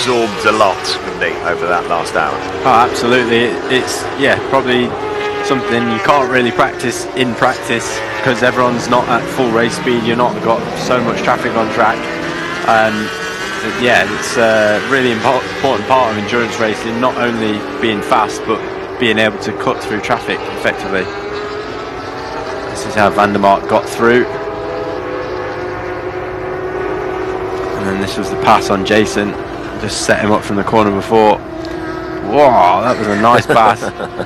absorbed a lot, wouldn't he, over that last hour? Oh, absolutely. It's probably something you can't really practice in practice because everyone's not at full race speed. You're not got so much traffic on track. It's a really important part of endurance racing, not only being fast but being able to cut through traffic effectively. This is how Van der Mark got through. And then this was the pass on Jason. Just set him up from the corner before. Wow, that was a nice pass. The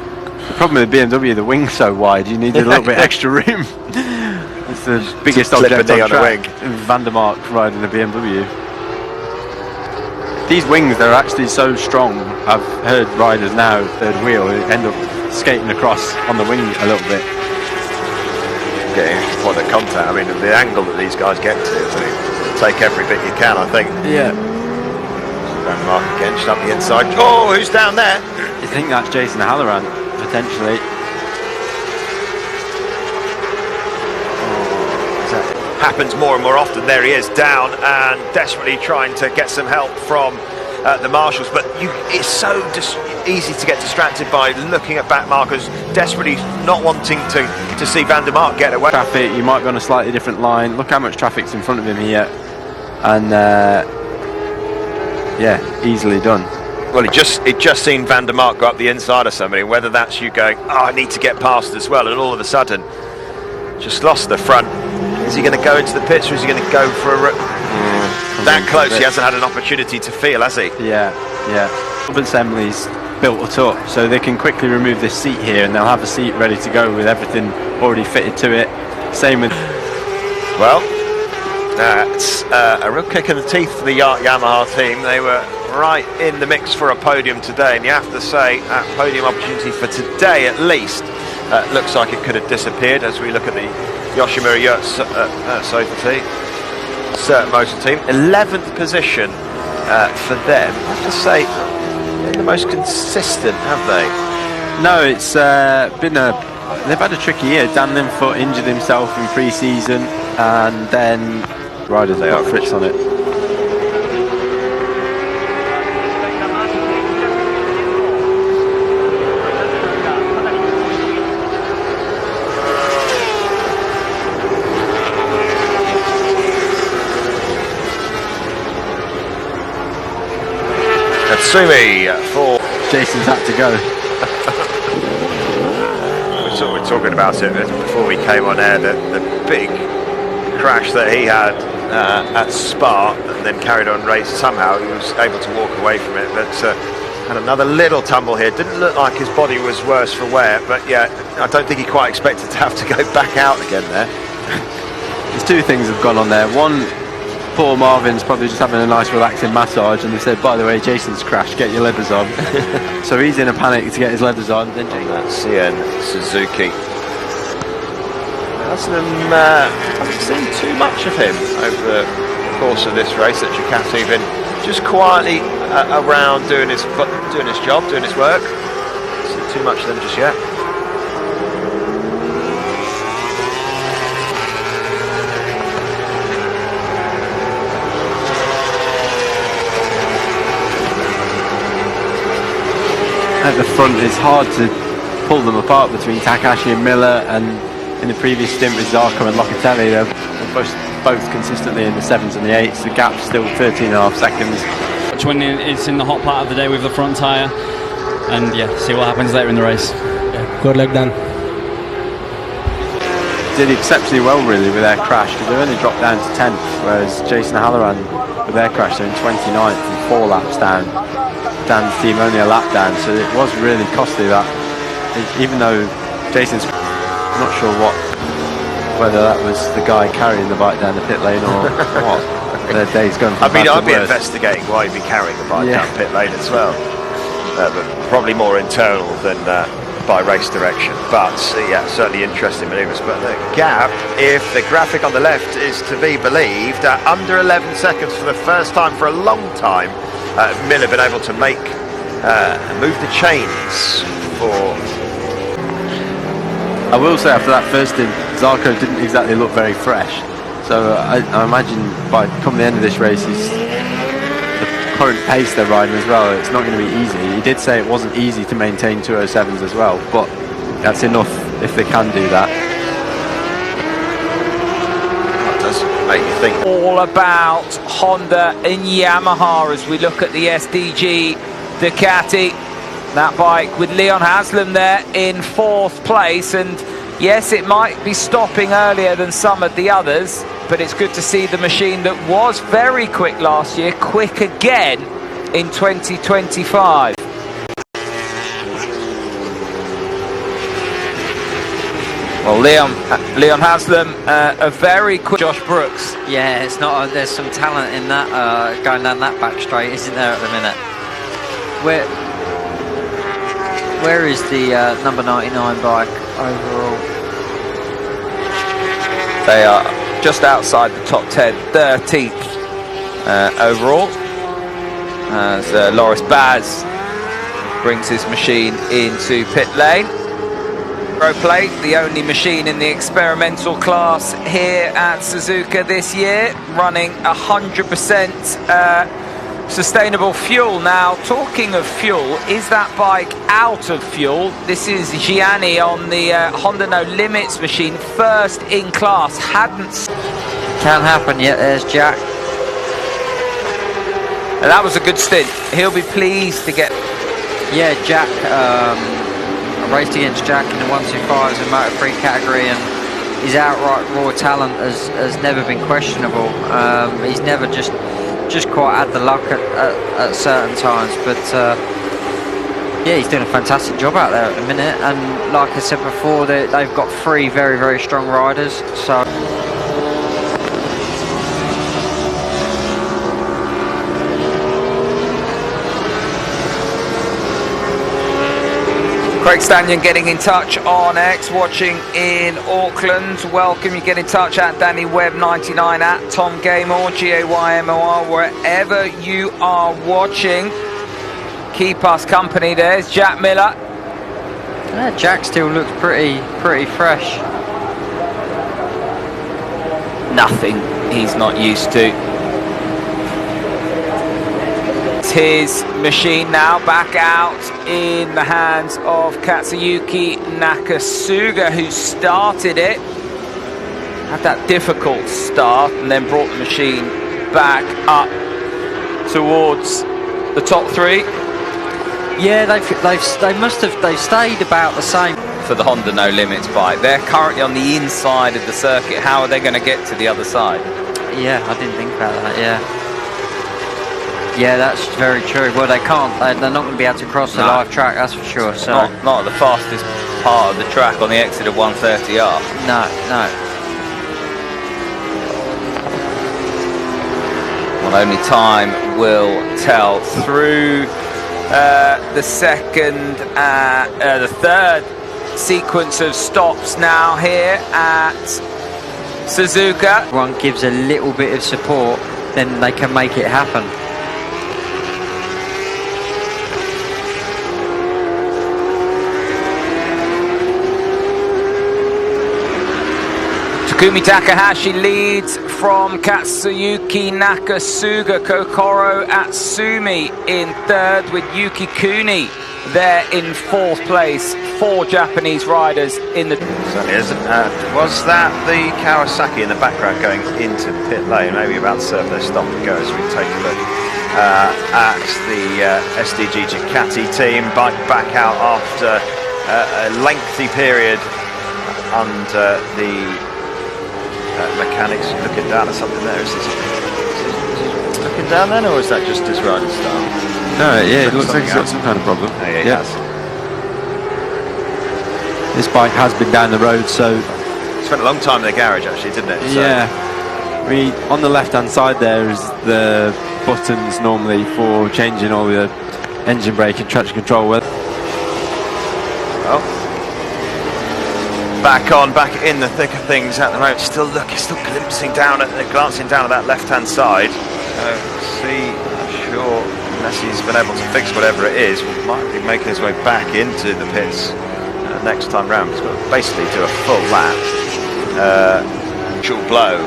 problem with the BMW, the wing's so wide, you needed a little bit extra room. It's the biggest object on track. Van der Mark riding a BMW. These wings, they're actually so strong. I've heard riders now, third wheel, end up skating across on the wing a little bit. Getting quite a contact. I mean, the angle that these guys get to, take every bit you can, I think. Yeah. Van der Mark again, just up the inside. Oh, who's down there? You think that's Jason Halloran, potentially. Happens more and more often. There he is, down and desperately trying to get some help from the marshals, but it's so easy to get distracted by looking at back markers, desperately not wanting to see Van der Mark get away. Traffic, you might be on a slightly different line. Look how much traffic's in front of him here, and easily done. Well, he just seen Van der Mark go up the inside of somebody, whether that's you going, oh, I need to get past as well, and all of a sudden just lost the front. Is he going to go into the pits, or is he going to go for a that close? He hasn't had an opportunity to feel, has he? Yeah. Assembly's built it up so they can quickly remove this seat here, and they'll have a seat ready to go with everything already fitted to it. Same with... Well, that's a real kick in the teeth for the Yamaha team. They were right in the mix for a podium today, and you have to say that podium opportunity for today at least looks like it could have disappeared as we look at the Yoshimura Cert Motor team. 11th position for them. I have to say, they're the most consistent, have they? No, it's they've had a tricky year. Dan Linfoot injured himself in pre-season, and then riders got Fritz on it. Katsumi for... Jason's had to go. We're talking about it before we came on air, the big crash that he had at Spa, and then carried on race. Somehow he was able to walk away from it, but had another little tumble here. Didn't look like his body was worse for wear, but yeah, I don't think he quite expected to have to go back out again there. There's two things have gone on there. One, poor Marvin's probably just having a nice relaxing massage, and they said, by the way, Jason's crashed, get your leathers on. So he's in a panic to get his leathers on. Then CN Suzuki. Hasn't seen too much of him over the course of this race at Ducati. Been just quietly around doing his job, doing his work. Hasn't seen too much of them just yet. At the front, it's hard to pull them apart between Takahashi and Miller, and in the previous stint with Zarco and Locatelli, they're both consistently in the 7s and the 8s. The gap's still 13.5 seconds. When it's in the hot part of the day with the front tyre, and see what happens later in the race. Good luck, Dan. Did exceptionally well really with their crash, because they only dropped down to 10th, whereas Jason Halloran with their crash they're in 29th and 4 laps down. Dan's team only a lap down, so it was really costly that, even though Jason's not sure whether that was the guy carrying the bike down the pit lane or what. Their day's going from I'd be investigating why he'd be carrying the bike down pit lane as well, but probably more internal than by race direction. But certainly interesting manoeuvres. But the gap, if the graphic on the left is to be believed, under 11 seconds for the first time for a long time. Miller been able to move the chains for... I will say after that first stint, Zarco didn't exactly look very fresh. So I imagine by come the end of this race, the current pace they're riding as well, it's not going to be easy. He did say it wasn't easy to maintain 207s as well, but that's enough if they can do that. That does make you think. All about Honda and Yamaha as we look at the SDG Ducati. That bike with Leon Haslam there in 4th place, and yes, it might be stopping earlier than some of the others, but it's good to see the machine that was very quick last year, quick again in 2025. Well, Leon Haslam, a very quick Josh Brooks. Yeah, it's not. There's some talent in that going down that back straight, isn't there, at the minute? Where is the number 99 bike overall? They are just outside the top 10, 13th overall, as Loris Baz brings his machine into pit lane. Pro Plate, the only machine in the experimental class here at Suzuka this year, running 100% sustainable fuel. Now, talking of fuel, is that bike out of fuel? This is Gianni on the Honda No Limits machine, first in class, Can't happen yet. There's Jack. And that was a good stint. He'll be pleased to get... Yeah, Jack. I raced against Jack in the 125s in Motor 3 category, and his outright raw talent has never been questionable. He's never just quite had the luck at certain times, but yeah, he's doing a fantastic job out there at the minute. And like I said before, they've got 3 very, very strong riders, so Craig Stanyon getting in touch on X, watching in Auckland. Welcome, you get in touch at Danny Webb 99, at Tom Gaymore, Gaymor, wherever you are watching. Keep us company. There's Jack Miller. yeah, Jack still looks pretty fresh. Nothing he's not used to. His machine now back out in the hands of Katsuyuki Nakasuga, who started it, had that difficult start, and then brought the machine back up towards the top 3. Yeah, they've stayed about the same for the Honda No Limits bike. They're currently on the inside of the circuit. How are they going to get to the other side? Yeah, I didn't think about that. Yeah, that's very true. Well, they can't. They're not going to be able to cross the live track, that's for sure. So not the fastest part of the track on the exit of 130R. No. Well, only time will tell. Through the third sequence of stops now here at Suzuka. One gives a little bit of support, then they can make it happen. Takumi Takahashi leads from Katsuyuki Nakasuga. Kokoro Atsumi in 3rd, with Yuki Kuni there in 4th place. 4 Japanese riders in the... Certainly is. Was that the Kawasaki in the background going into pit lane? Maybe about to serve their stop and go as we take a look at the SDG Ducati team. Bike back out after a lengthy period under the mechanics looking down at something there. Is he looking down then, or is that just his riding style? No, yeah, it looks like he's got some kind of problem. Oh, yeah, he has. This bike has been down the road, so... Spent a long time in the garage, actually, didn't it? So yeah. I mean, on the left-hand side there is the buttons normally for changing all the engine brake and traction control with. Well, back in the thick of things at the moment. Still glancing down at that left-hand side. I'm sure, unless he's been able to fix whatever it is, might be making his way back into the pits next time round. He's got to basically do a full lap, dual blow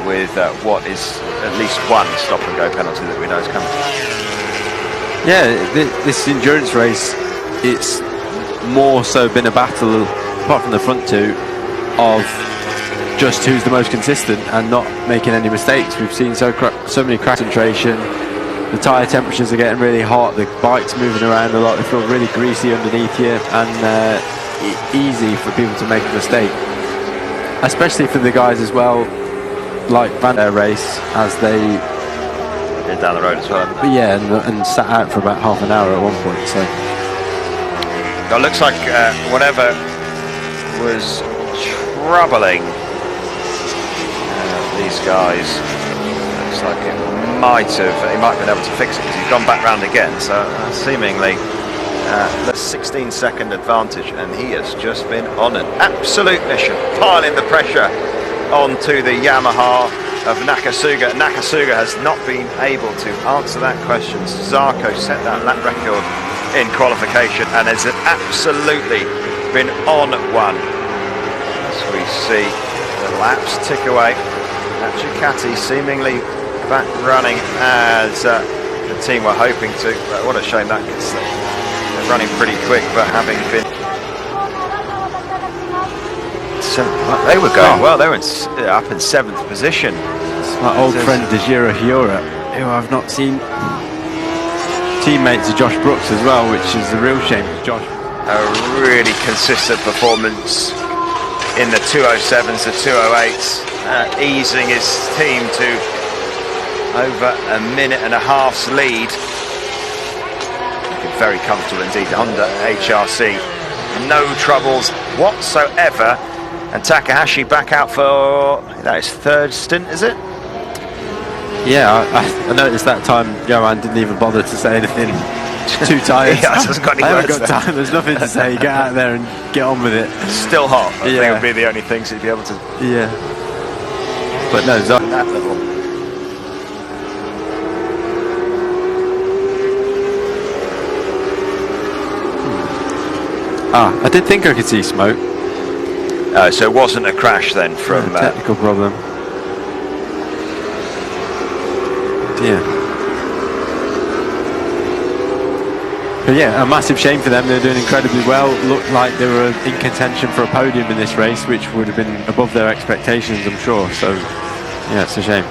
with what is at least one stop and go penalty that we know is coming. Yeah, this endurance race, it's more so been a battle, apart from the front two, of just who's the most consistent and not making any mistakes. We've seen so many crash concentration. The tyre temperatures are getting really hot. The bike's moving around a lot. They feel really greasy underneath you, and easy for people to make a mistake, especially for the guys as well, like Van der race, as they been down the road as well. but yeah, and sat out for about half an hour at one point. So it looks like whatever was troubling these guys, looks like he might have been able to fix it, because he's gone back round again. So seemingly the 16-second advantage, and he has just been on an absolute mission, piling the pressure onto the Yamaha of Nakasuga. Nakasuga has not been able to answer that question. Zarco set that lap record in qualification and has absolutely been on one. As we see the laps tick away, Ducati seemingly back running as the team were hoping to. What a shame that is. They're running pretty quick, but having been they were going well. They were up in 7th position. it's my old friend Dejira Hiura, who I've not seen. Teammates of Josh Brooks as well, which is a real shame. Josh, a really consistent performance in the 207s, the 208s, easing his team to over a minute and a half's lead. Looking very comfortable indeed. Honda HRC, no troubles whatsoever. And Takahashi back out for, that is 3rd stint, is it? yeah, I noticed that time Johan didn't even bother to say anything. Too tired. He hasn't got any I haven't words got there. time. There's nothing to say. Get out there and get on with it. Still hot. I think Yeah. would be the only things he'd be able to. Yeah. But no, That level. I did think I could see smoke. So it wasn't a crash then from. Technical problem. Yeah. But yeah, a massive shame for them. They're doing incredibly well. Looked like they were in contention for a podium in this race, which would have been above their expectations, I'm sure. So yeah, it's a shame.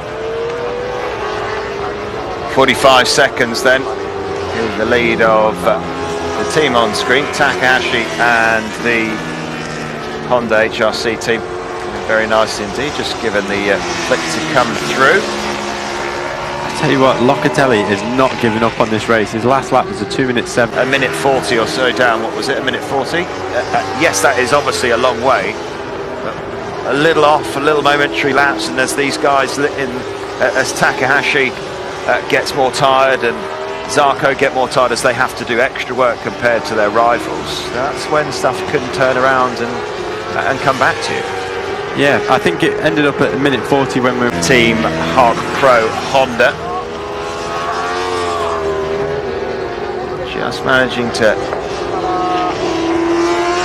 45 seconds then in the lead of the team on screen, Takahashi and the Honda HRC team. Very nicely indeed, just given the flick to come through. Tell you what, Locatelli is not giving up on this race. His last lap was a 2:07. A minute 40 or so down. What was it? A minute 40? Yes, that is obviously a long way. But a little off, a little momentary lapse, and as these guys as Takahashi gets more tired and Zarco get more tired, as they have to do extra work compared to their rivals, that's when stuff can turn around and come back to you. Yeah, I think it ended up at a minute 40 when we were Team Hog Pro Honda. Just managing to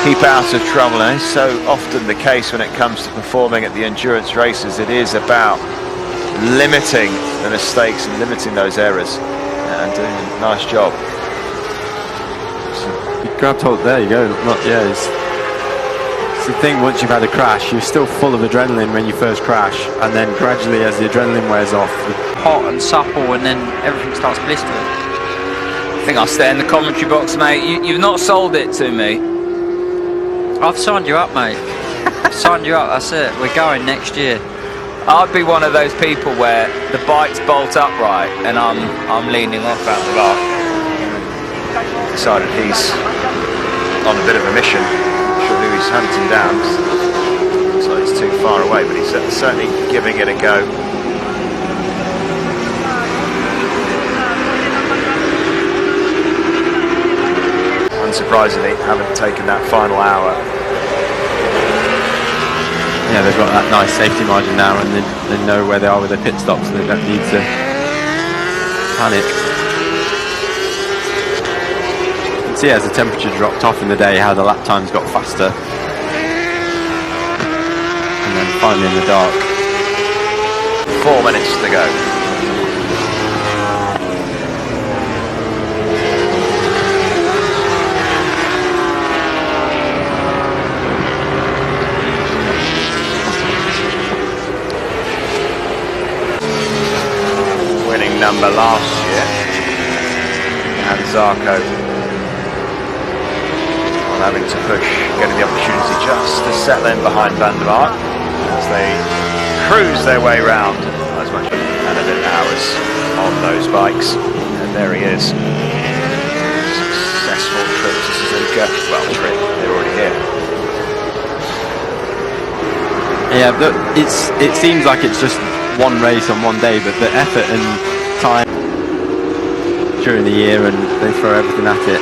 keep out of trouble. And it's so often the case when it comes to performing at the endurance races. It is about limiting the mistakes and limiting those errors and doing a nice job. You grabbed hold. There you go. It's the thing. Once you've had a crash, you're still full of adrenaline when you first crash, and then gradually, as the adrenaline wears off, Hot and supple, and then everything starts blistering. I think I'll stay in the commentary box, mate. You've not sold it to me. I've signed you up, mate. I've signed you up. That's it. We're going next year. I'd be one of those people where the bike's bolt upright and I'm leaning off out the back. Decided he's on a bit of a mission. Not sure who he's hunting down. Looks like he's too far away, but he's certainly giving it a go. Unsurprisingly, haven't taken that final hour. yeah, they've got that nice safety margin now, and they know where they are with their pit stops, so they don't need to panic. You can see as the temperature dropped off in the day how the lap times got faster, and then finally in the dark. 4 minutes to go. number last year. And Zarco having to push, getting the opportunity just to settle in behind Van der Mark as they cruise their way round as much and a bit hours on those bikes. And there he is. Successful trip to Suzuka. Well, trip, they're already here. Yeah, but it seems like it's just one race on one day, but the effort and time during the year, and they throw everything at it.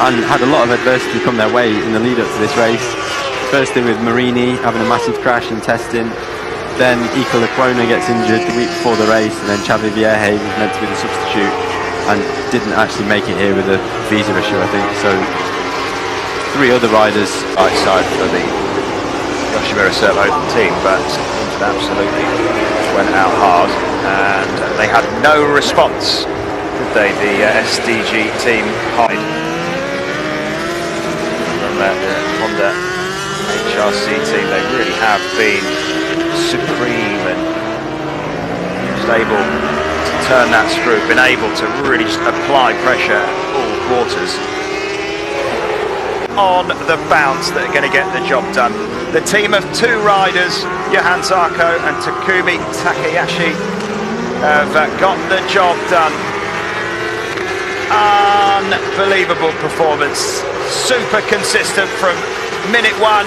And had a lot of adversity come their way in the lead up to this race. Firstly with Marini having a massive crash and testing, then Ika Lecuona gets injured the week before the race, and then Xavi Vierge was meant to be the substitute and didn't actually make it here with a visa issue, I think. So 3 other riders Right side for the Yoshimura Servo Open team, but absolutely went out hard, and they had no response, did they? The SDG team hide. The Honda HRC team, they really have been supreme and just able to turn that screw, been able to really just apply pressure at all quarters. On the bounce that are going to get the job done. The team of 2 riders, Johan Zarco and Takumi Takayashi, have got the job done. Unbelievable performance, super consistent from minute 1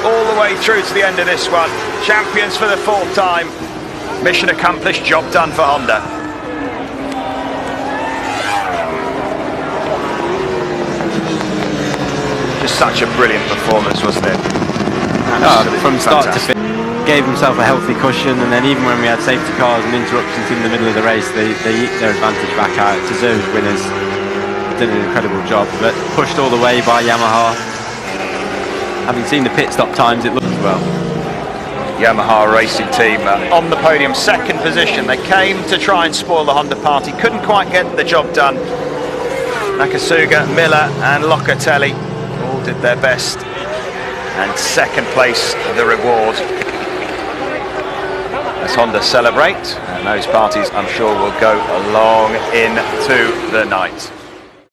all the way through to the end of this one. Champions for the 4th time. Mission accomplished, job done for Honda. Just such a brilliant performance, wasn't it? from start to finish. Gave himself a healthy cushion, and then even when we had safety cars and interruptions in the middle of the race, they eked their advantage back out. Deserved winners. Did an incredible job, but pushed all the way by Yamaha. Having seen the pit stop times, it looked well. Yamaha racing team on the podium, 2nd position. They came to try and spoil the Honda party, couldn't quite get the job done. Nakasuga, Miller and Locatelli all did their best, and 2nd place the reward as Honda celebrate, and those parties I'm sure will go along into the night.